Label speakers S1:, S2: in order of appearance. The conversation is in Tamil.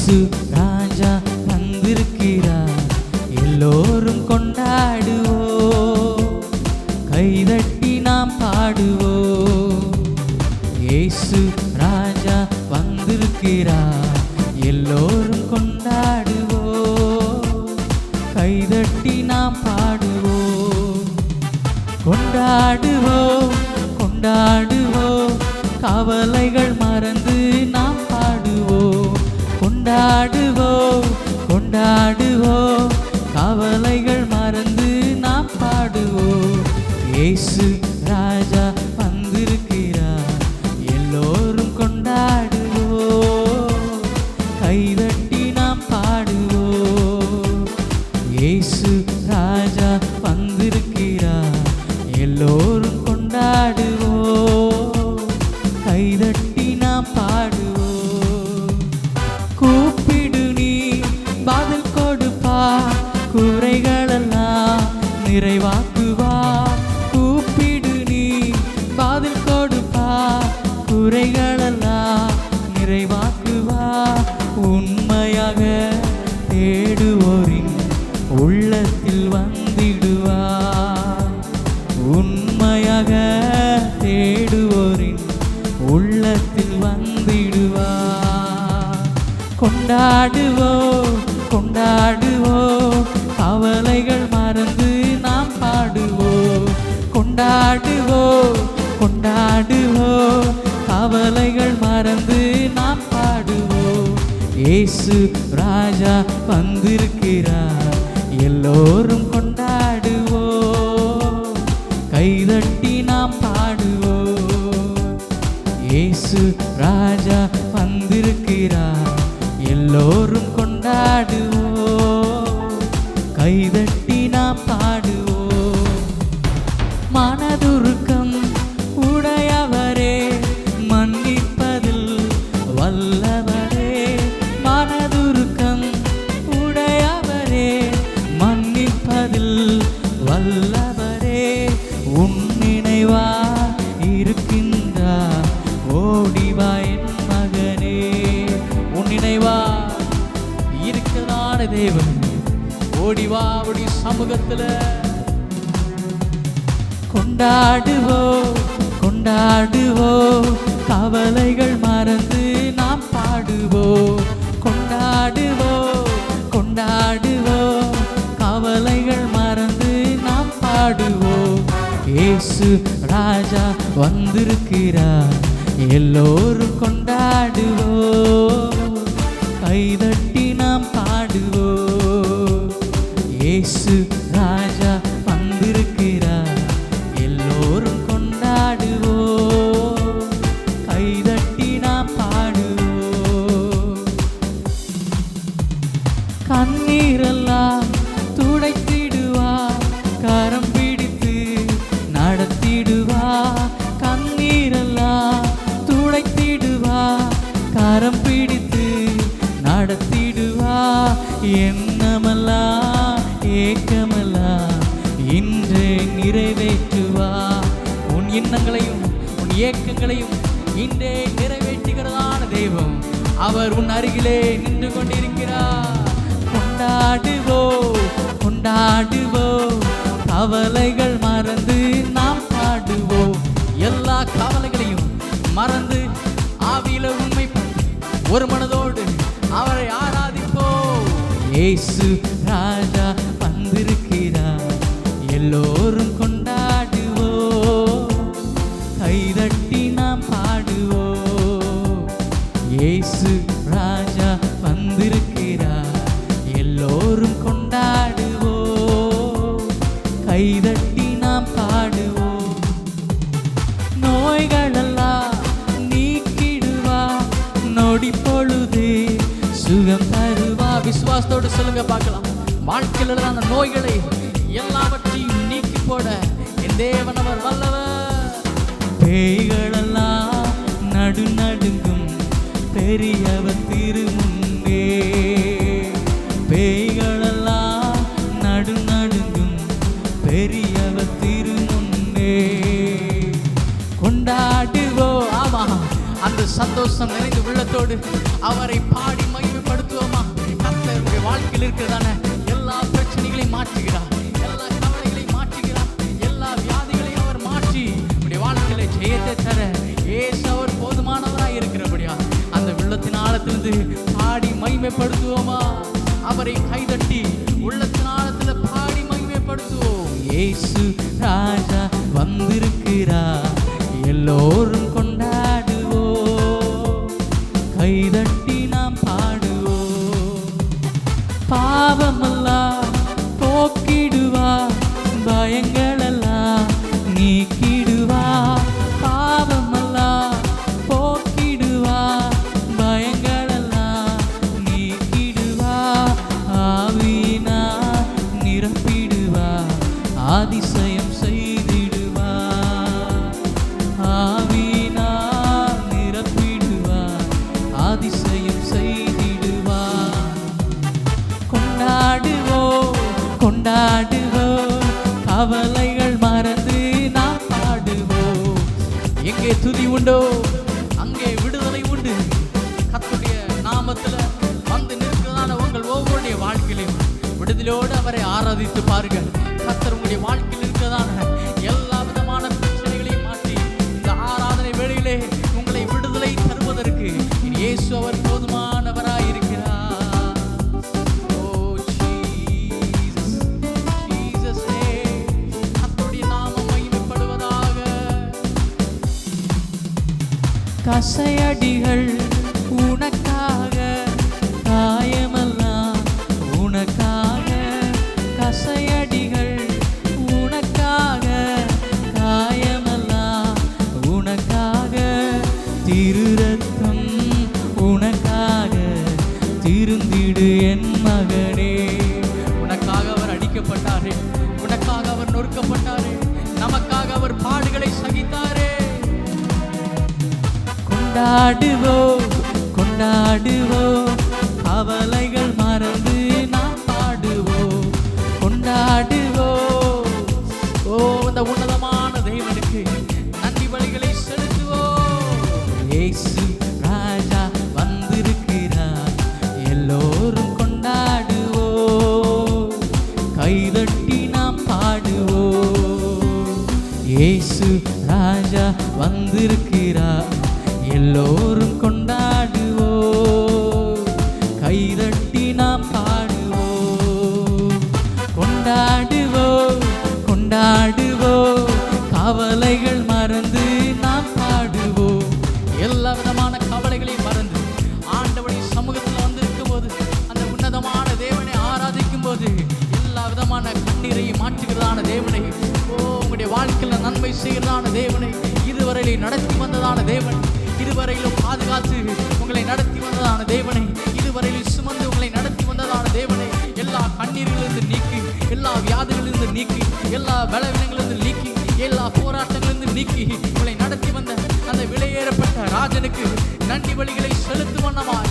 S1: இயேசு ராஜா வந்திருக்கிறார், எல்லோரும் கொண்டாடுவோம், கைதட்டி நாம் பாடுவோம். இயேசு ராஜா வந்திருக்கிறார், எல்லோரும் கொண்டாடுவோம், கைதட்டி நாம் பாடுவோம். கொண்டாடுவோம் கொண்டாடுவோம், கவலைகள் மறந்து நாம் பாடுவோம். கொண்டாடுவோம் கொண்டாடுவோம், கவலைகள் மறந்து நாம் பாடுவோம். இயேசு ராஜா வந்திருக்கிறார், எல்லோரும் கொண்டாடுவோம், கைதட்டி நாம் பாடுவோம். இயேசு ராஜா வந்திருக்கிறார், எல்லோரும் கொண்டாடுவோம், கைதட்டி நாம் பாடுவோம். கூப்பிடு நீ பதில் கொடுப்பா, குறைகளெல்லாம் நிறைவாக்குவா. கூப்பிடு நீ பதில் கொடுப்பா, குறைகளெல்லாம் நிறைவாக்குவா. உண்மையாக தேடுவோரின் உள்ளத்தில் வந்திடுவா, உண்மையாக தேடுவோரின் உள்ளத்தில் வந்திடுவா. கொண்டாடுவோம் கொண்டாடுவோம், கவலைகள் மறந்து நாம் பாடுவோம். கொண்டாடுவோம் கொண்டாடுவோம், கவலைகள் மறந்து நாம் பாடுவோம். இயேசு ராஜா வந்திருக்கிறார், எல்லோரும் கொண்டாடுவோம், கைதட்டி நாம் பாடுவோம். இயேசு ராஜா வந்திருக்கிறார், எல்லோரும் கொண்டாடுவோம், கைதட்டி நாம் பாடுவோம். மனதுருக்கம் உடையவரே, மன்னிப்பதில் வல்லவரே. மனதுருக்கம் உடையவரே, மன்னிப்பதில் வல்லவரே. உன் நினைவா இருக்கின்றார், ஓடிவா என் மகனே. உன் நினைவா இருக்கிறதான தேவன், ஓடிவா அவருடைய சமூகத்துல. கொண்டாடுவோம் கொண்டாடுவோம், கவலைகள் மறந்து நாம் பாடுவோம். கொண்டாடுவோம் கொண்டாடுவோம், கவலைகள் மறந்து நாம் பாடுவோம். இயேசு ராஜா வந்திருக்கிறார், எல்லோரும் கொண்டாடுவோம், கைதட்டி நாம் பாடுவோம். இயேசு ராஜா வந்திருக்கிறார், எல்லோரும் கொண்டாடுவோம், கைதட்டி நாம் பாடுவோம். கண்ணீரெல்லாம் துடைத்திடுவா, கரம் பிடித்து நடத்திடுவா. கண்ணீரெல்லாம் துடைத்திடுவா, கரம் பிடித்து நடத்திடுவா. எண்ணமெல்லாம் ஏக்கமெல்லாம் இன்று நிறைவேற்றுவா. உன் எண்ணங்களையும் உன் ஏக்கங்களையும் இன்றே நிறைவேற்றுகிறதான தெய்வம் அவர் உன் அருகிலே நின்று கொண்டிருக்கிறார். கொண்டாடுவோம் கொண்டாடுவோம், கவலைகள் மறந்து நாம் பாடுவோம். எல்லா கவலைகளையும் மறந்து ஆவியில உண்மைப்பட்டு ஒரு மனதோடு அவரை ஆராதிப்போம். இயேசு ராஜா வந்திருக்கிறார், எல்லோரும் கொண்டாடுவோம், கைதட்டி நாம் பாடுவோம். இயேசு ராஜா வந்திருக்கிறார், எல்லோரும் கொண்டாடுவோம், கைதட்டி நாம் பாடுவோம். நோய்களெல்லாம் நீக்கிடுவா, நொடி பொழுது சுகம் தருவா. விசுவாசத்தோடு சொல்லுங்க பார்க்கலாம். வாழ்க்கையில் அந்த நோய்களை எல்லாவற்றையும் நீக்கி போட என் தேவன் அவர் வல்லவர். பேய்களெல்லாம் நடுநடுங்கும், பெரியவர் திருமுன்பே. பேய்களெல்லாம் நடுநடுங்கும், பெரியவர் திருமுன்பே. கொண்டாடுவோம். ஆமா, அந்த சந்தோஷம் நிறைந்த உள்ளத்தோடு அவரை பாடி மகிமைப்படுத்துவோம். வாழ்க்கையில் இருக்கிறதான எல்லா பிரச்சனைகளையும் மாற்றுகிறார், எல்லா கவலைகளையும் மாற்றுகிறார், எல்லா வியாதிகளையும் அவர் மாற்றி உடைய வாழ்க்கையில ஜெயத்தை தர இயேசு அவர் போதுமானவராய் இருக்கிறபடியா அந்த வெள்ளத்தின் ஆழத்திலிருந்து பாடி மகிமைப்படுத்துவோமா? அவரை கைதட்டி உள்ளத்தின் ஆழத்துல பாடி மகிமைப்படுத்துவோம். இயேசு ராஜா வந்திருக்கிறார், எல்லோரும் கொண்டாடுவோம், கைதட்டி நாம் பாடுவோம். பாவமெல்லாம் போக்கிடுவார், பயங்களெல்லாம் நீக்கிடுவார். பாவமெல்லாம் போக்கிடுவார், பயங்களெல்லாம் நீக்கிடுவார். ஆவியினால் நிரப்பிடுவார், அதிசயம் செய்திடுவார். ஆவியினால் நிரப்பிடுவார், அதிசயம் செய்திடுவார். கொண்டாடுவோம் கொண்டாடுவோம், கவலைகள் மறந்து நாம் பாடுவோம். எங்கே துதி உண்டோ அங்கே விடுதலை உண்டு. கர்த்தருடைய நாமத்துல வந்து நிற்கிறதான உங்கள் ஒவ்வொருடைய வாழ்க்கையிலும் விடுதலையோடு அவரை ஆராதித்து பாருங்கள். கர்த்தர் உங்களுடைய வாழ்க்கையில் இருக்கிறதான எல்லா விதமான பிரச்சனைகளையும் மாற்றி இந்த ஆராதனை வேளையிலே உங்களை விடுதலை தருவதற்கு இயேசு அவர் போதுமானவராய் இருக்கிறார். ஓ ஜீசஸ், ஜீசஸ் நேம், கர்த்தருடைய நாமம் மகிமைப்படுவதாக. கசையடிகள் உனக்காக, காயமெல்லாம் உனக்காக. கசையடிகள் உனக்காக, காயமெல்லாம் உனக்காக. திரு ரத்தம் உனக்காக, திருந்திடு என் மகனே. உனக்காக அவர் அடிக்கப்பட்டாரே, உனக்காக அவர் நொறுக்கப்பட்டாரே, நமக்காக அவர் பாடுகளை சகித்தாரே. கொண்டாடுவோம் கொண்டாடுவோம், கவலைகள் மறந்து நாம் பாடுவோம். கொண்டாடுவோம் ஓ இந்த உன்னதமான தேவனுக்கு நன்றி பலிகளை செலுத்துவோம். இயேசு ராஜா வந்திருக்கிறார், எல்லோரும் கொண்டாடுவோம், கைதட்டி நாம் பாடுவோம். இயேசு ராஜா வந்திருக்கிறார், எல்லோரும் கொண்டாடுவோம், கைதட்டி நாம் பாடுவோம். கொண்டாடுவோம் கொண்டாடுவோம், கவலைகள் மறந்து நாம் பாடுவோம். எல்லா விதமான கவலைகளையும் மறந்து ஆண்டவருடைய சமூகத்தில் வந்திருக்கும் போது, அந்த உன்னதமான தேவனை ஆராதிக்கும் போது, எல்லா விதமான கண்ணீரையும் மாற்றுகிறதான தேவனை, ஓ உங்களுடைய வாழ்க்கையில் நன்மை செய்கிறதான தேவனை, இதுவரையிலும் நடத்தி வந்ததான தேவன், இதுவரையிலும் பாதுகாத்து உங்களை நடத்தி வந்ததான தேவனை, இதுவரையிலும் சுமந்து உங்களை நடத்தி வந்ததான தேவனை, எல்லா கண்ணீர்களிலிருந்து நீக்கி, எல்லா வியாதிகளிலிருந்து நீக்கி, எல்லா பலவீனங்களிலிருந்து நீக்கி, எல்லா போராட்டங்களிலிருந்து நீக்கி உங்களை நடத்தி வந்த அந்த விலையேறப்பட்ட ராஜனுக்கு நன்றி பலிகளை செலுத்தும் வண்ணமாய்